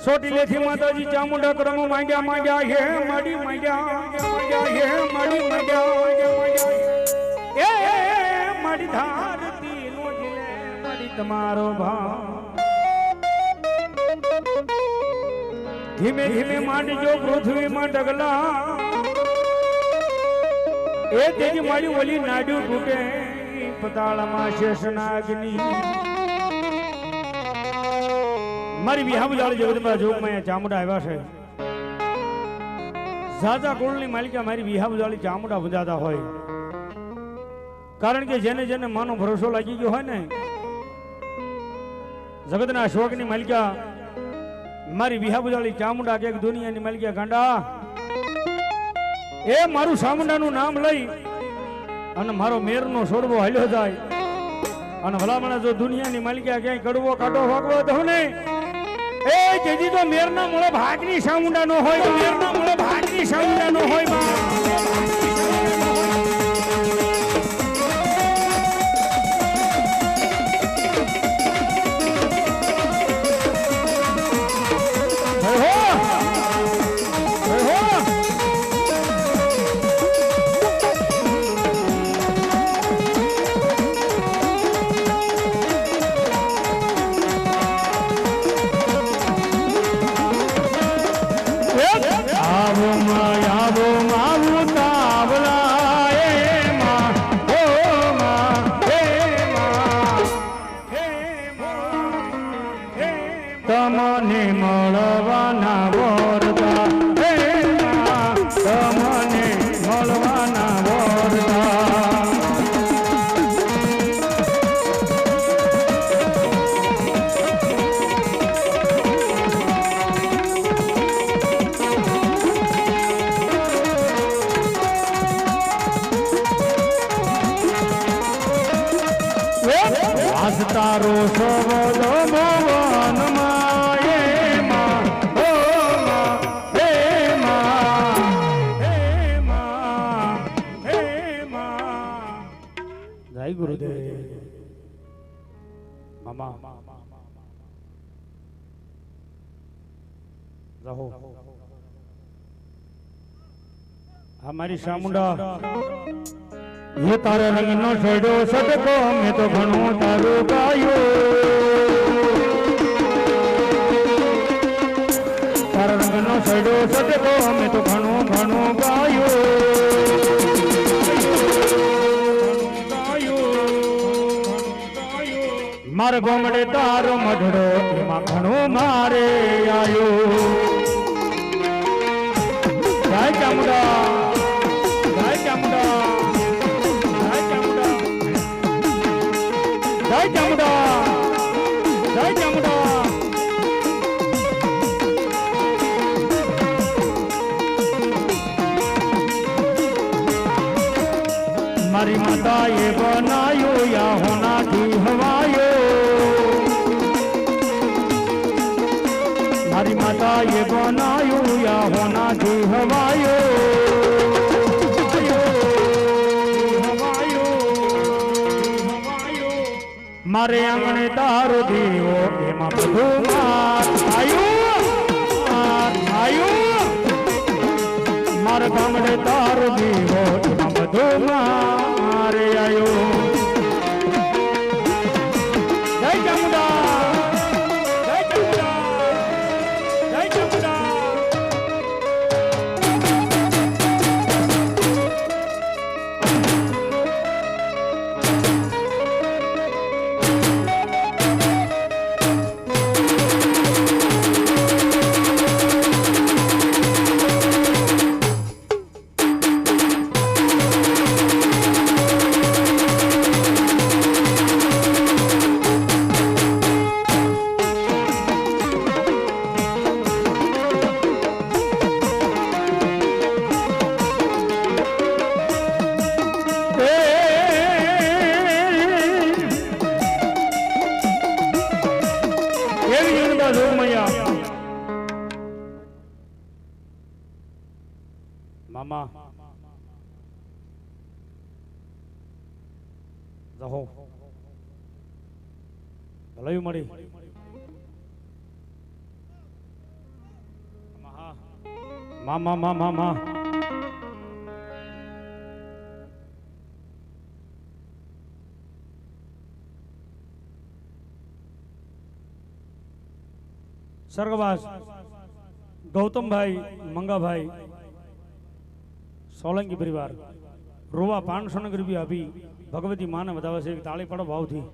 ચોટીલેથી માતાજી ચામુંડા ક્રમ માંગ્યા હે માડી માંગ્યા હે માડી માંગ્યા એ માડી ધારતી નો જીલે માડી તમારો ભાવ ધીમે ધીમે માંડી જો પૃથ્વીમાં ડગલા એ તેજી મારી ઓલી નાડ્યું તૂટે પતાળમાં શેષનાગની મારી વિહાબુ જાળી જગદંબા જોગમાં ચામુંડા આવ્યા છે ઝાઝા કુળની માલિકા મારી વિહાબુ જાળી ચામુંડા બંધાતા હોય કારણ કે જેને જેને માનો ભરોસો લાગી ગયો હોય ને જગતના શોકની માલિકા મારી વિહાબુ જાળી ચામુંડા કે દુનિયાની માલિકા ગાંડા એ મારું ચામુંડાનું નામ લઈ અને મારો મેરનો છોડવો હાલ્યો જાય અને ભલામણા જો દુનિયાની માલિકા ક્યાંય કડવો કાઢો વાગવો તો ને એ જેજી તો મેરના મોળે ભાગની ચામુંડા નો હોય મેરના મોળે ભાગની ચામુંડા નો હોય તમને મળવાના વરદા તમને મળવાના વરદા આજ તારો સવલો ગુરુદેવ મામા રહો हमारी चामुंडा ये तारे रंग नो छेड़ो सटको मैं तो घणो तारो गायो तारा रंग नो छेड़ो सटको मैं तो घणो घणो गायो मार गोमड़े तारो मढड़ो एमां घणो मारे आयो जय चामुंडा जय चामुंडा जय चामुंडा जय चामुंडा जय चामुंडा मारी माता ये बनायो या होना की हवायो मारी माता ये बनायो या होना की हवायो मारे आंगणे तारो दीवो एमां बधुं मार आयो मारे गामडे तारो दीवो एमां बधुं मार आयो जय चामुंडा जय चामुंडा जय चामुंडा मामा रहो भलाई मड़ी મા મા મા મા સ્વર્ગવાસ ગૌતમભાઈ મંગાભાઈ સોલંકી પરિવાર રોવા 500 રૂપિયા આપી ભગવતી માને વધાવે છે. તાળી પાડો ભાવથી.